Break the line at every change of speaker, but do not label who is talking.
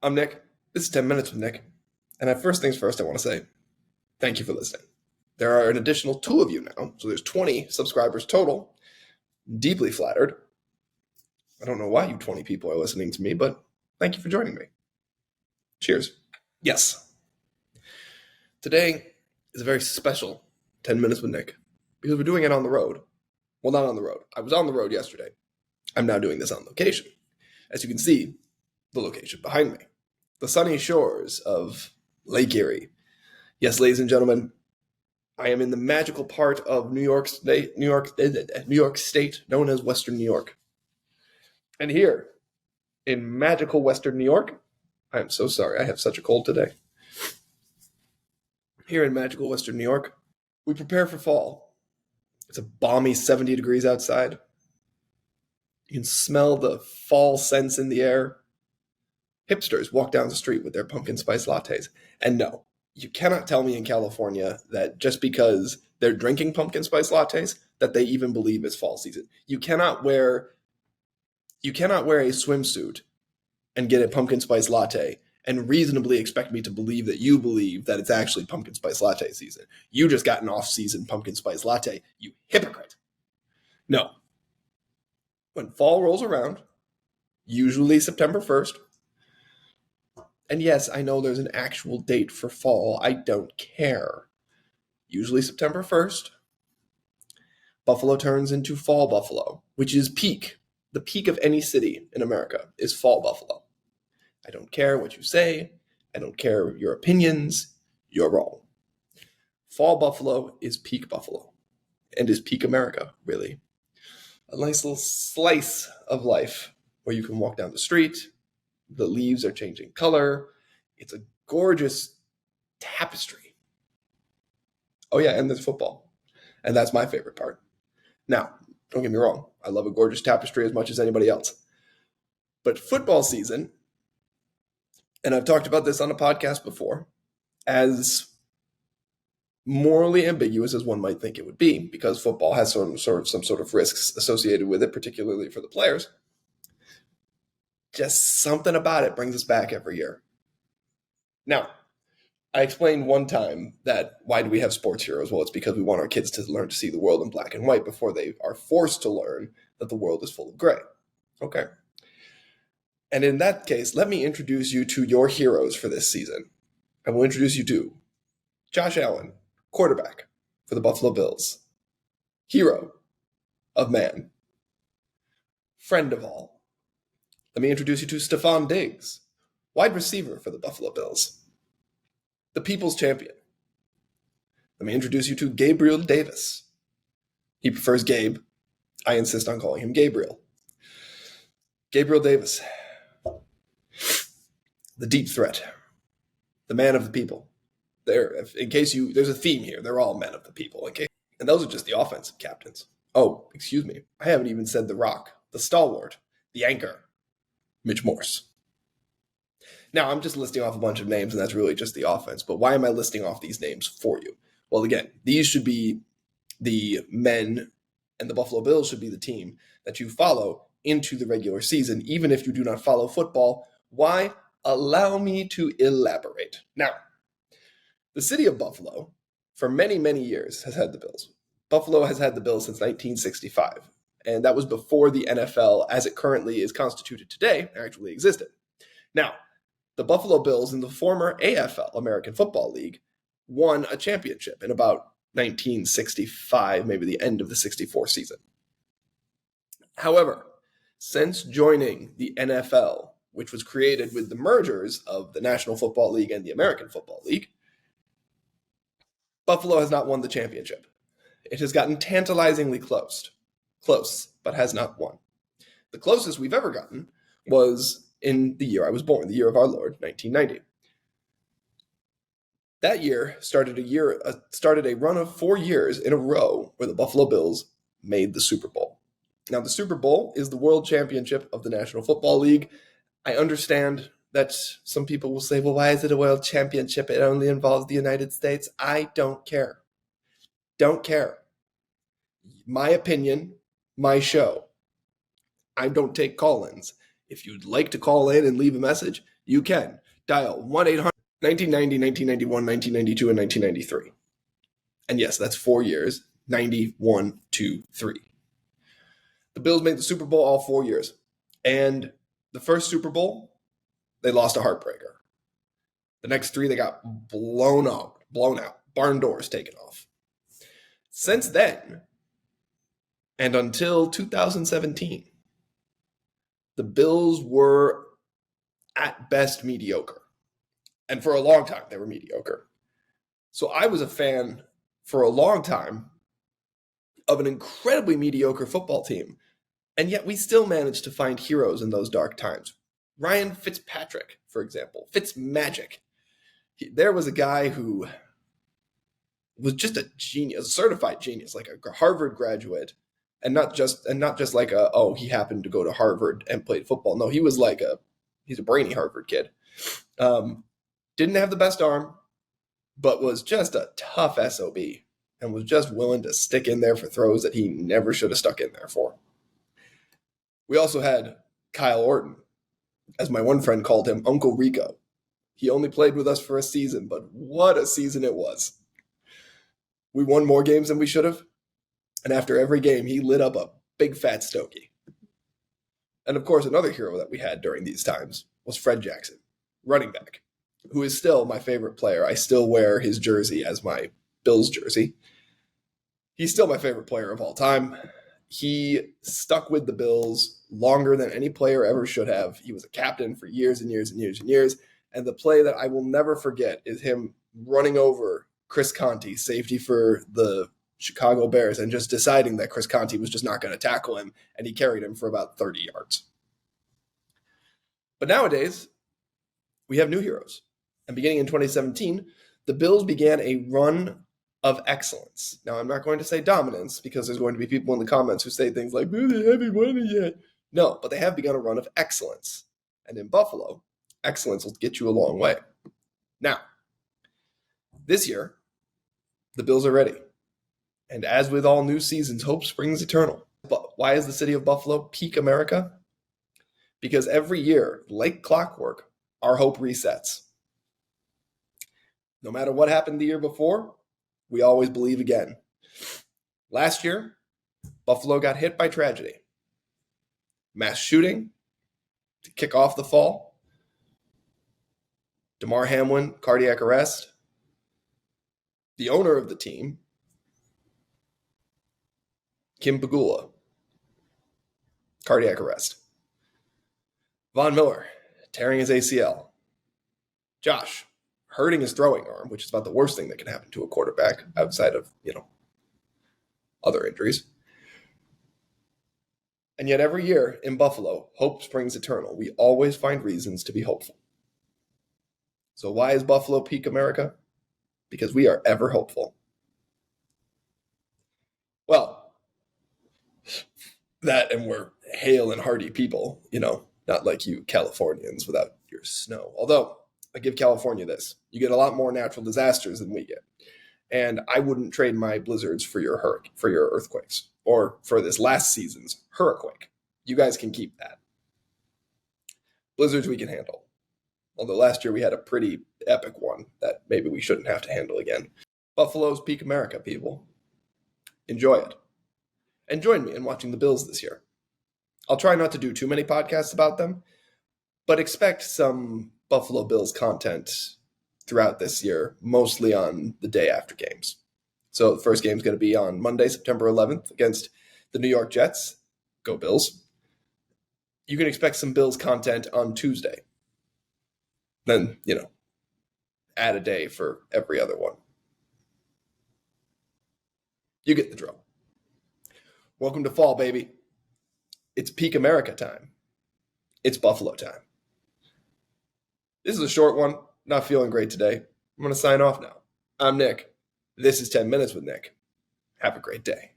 I'm Nick. This is 10 Minutes with Nick. And first things first, I want to say thank you for listening. There are an additional 2 of you now, so there's 20 subscribers total. Deeply flattered. I don't know why you 20 people are listening to me, but thank you for joining me. Cheers. Yes. Today is a very special 10 Minutes with Nick because we're doing it on the road. Well, not on the road. I was on the road yesterday. I'm now doing this on location. As you can see, the location behind me. The sunny shores of Lake Erie. Yes, ladies and gentlemen, I am in the magical part of New York State, known as Western New York. And here, in magical Western New York, I am so sorry, I have such a cold today. Here in magical Western New York, we prepare for fall. It's a balmy 70 degrees outside. You can smell the fall scents in the air. Hipsters walk down the street with their pumpkin spice lattes. And no, you cannot tell me in California that just because they're drinking pumpkin spice lattes, that they even believe it's fall season. You cannot wear a swimsuit and get a pumpkin spice latte and reasonably expect me to believe that you believe that it's actually pumpkin spice latte season. You just got an off-season pumpkin spice latte, you hypocrite. No. When fall rolls around, usually September 1st, and yes, I know there's an actual date for fall. I don't care. Usually September 1st, Buffalo turns into fall Buffalo, which is peak. The peak of any city in America is fall Buffalo. I don't care what you say. I don't care your opinions. You're wrong. Fall Buffalo is peak Buffalo and is peak America, really. A nice little slice of life where you can walk down the street. The leaves are changing color. It's a gorgeous tapestry. Oh yeah, and there's football. And that's my favorite part. Now, don't get me wrong. I love a gorgeous tapestry as much as anybody else. But football season, and I've talked about this on a podcast before, as morally ambiguous as one might think it would be, because football has some sort of risks associated with it, particularly for the players. Just something about it brings us back every year. Now, I explained one time that why do we have sports heroes? Well, it's because we want our kids to learn to see the world in black and white before they are forced to learn that the world is full of gray. Okay. And in that case, let me introduce you to your heroes for this season. I will introduce you to Josh Allen, quarterback for the Buffalo Bills. Hero of man. Friend of all. Let me introduce you to Stephon Diggs, wide receiver for the Buffalo Bills. The people's champion. Let me introduce you to Gabriel Davis. He prefers Gabe. I insist on calling him Gabriel. Gabriel Davis. The deep threat. The man of the people. There's a theme here. They're all men of the people. Okay? And those are just the offensive captains. Oh, excuse me. I haven't even said the rock, the stalwart, the anchor. Mitch Morse. Now, I'm just listing off a bunch of names, and that's really just the offense. But why am I listing off these names for you? Well, again, these should be the men, and the Buffalo Bills should be the team that you follow into the regular season, even if you do not follow football. Why? Allow me to elaborate. Now, the city of Buffalo, for many, many years, has had the Bills. Buffalo has had the Bills since 1965. And that was before the NFL, as it currently is constituted today, actually existed. Now, the Buffalo Bills in the former AFL, American Football League, won a championship in about 1965, maybe the end of the 64 season. However, since joining the NFL, which was created with the mergers of the National Football League and the American Football League, Buffalo has not won the championship. It has gotten tantalizingly close, but has not won. The closest we've ever gotten was in the year I was born, the year of our Lord, 1990. That year started a run of 4 years in a row where the Buffalo Bills made the Super Bowl. Now, the Super Bowl is the world championship of the National Football League. I understand that some people will say, well, why is it a world championship? It only involves the United States. I don't care. Don't care. My opinion, my show. I don't take call-ins. If you'd like to call in and leave a message, You can dial 1-800 1990, 1991, 1992, and 1993. And yes, that's 4 years. 91, 2, 3. The Bills made the Super Bowl all 4 years. And the first Super Bowl, they lost a heartbreaker. The next 3, they got blown out, barn doors taken off. Since then, and until 2017, the Bills were at best mediocre. And for a long time, they were mediocre. So I was a fan for a long time of an incredibly mediocre football team. And yet we still managed to find heroes in those dark times. Ryan Fitzpatrick, for example, Fitzmagic. There was a guy who was just a genius, a certified genius, like a Harvard graduate, and not just like he happened to go to Harvard and played football. No, he was like he's a brainy Harvard kid. Didn't have the best arm, but was just a tough SOB and was just willing to stick in there for throws that he never should have stuck in there for. We also had Kyle Orton, as my one friend called him, Uncle Rico. He only played with us for a season, but what a season it was. We won more games than we should have, and after every game, he lit up a big fat stogie. And of course, another hero that we had during these times was Fred Jackson, running back, who is still my favorite player. I still wear his jersey as my Bills jersey. He's still my favorite player of all time. He stuck with the Bills longer than any player ever should have. He was a captain for years and years and years and years. And the play that I will never forget is him running over Chris Conte, safety for the Chicago Bears, and just deciding that Chris Conte was just not going to tackle him, and he carried him for about 30 yards. But nowadays, we have new heroes. And beginning in 2017, the Bills began a run of excellence. Now, I'm not going to say dominance, because there's going to be people in the comments who say things like, they haven't won it yet. No, but they have begun a run of excellence. And in Buffalo, excellence will get you a long way. Now, this year, the Bills are ready. And as with all new seasons, hope springs eternal. But why is the city of Buffalo peak America? Because every year, like clockwork, our hope resets. No matter what happened the year before, we always believe again. Last year, Buffalo got hit by tragedy. Mass shooting to kick off the fall. Damar Hamlin, cardiac arrest. The owner of the team, Kim Pegula, cardiac arrest. Von Miller, tearing his ACL. Josh, hurting his throwing arm, which is about the worst thing that can happen to a quarterback outside of, other injuries. And yet every year in Buffalo, hope springs eternal. We always find reasons to be hopeful. So why is Buffalo peak America? Because we are ever hopeful. Well, that, and we're hale and hearty people, not like you Californians without your snow. Although, I give California this. You get a lot more natural disasters than we get. And I wouldn't trade my blizzards for your earthquakes, or for this last season's hurricane. You guys can keep that. Blizzards we can handle. Although last year we had a pretty epic one that maybe we shouldn't have to handle again. Buffalo's peak America, people. Enjoy it. And join me in watching the Bills this year. I'll try not to do too many podcasts about them, but expect some Buffalo Bills content throughout this year, mostly on the day after games. So the first game is going to be on Monday, September 11th against the New York Jets. Go Bills. You can expect some Bills content on Tuesday. Then, add a day for every other one. You get the drill. Welcome to fall, baby. It's peak America time. It's Buffalo time. This is a short one. Not feeling great today. I'm going to sign off now. I'm Nick. This is 10 Minutes with Nick. Have a great day.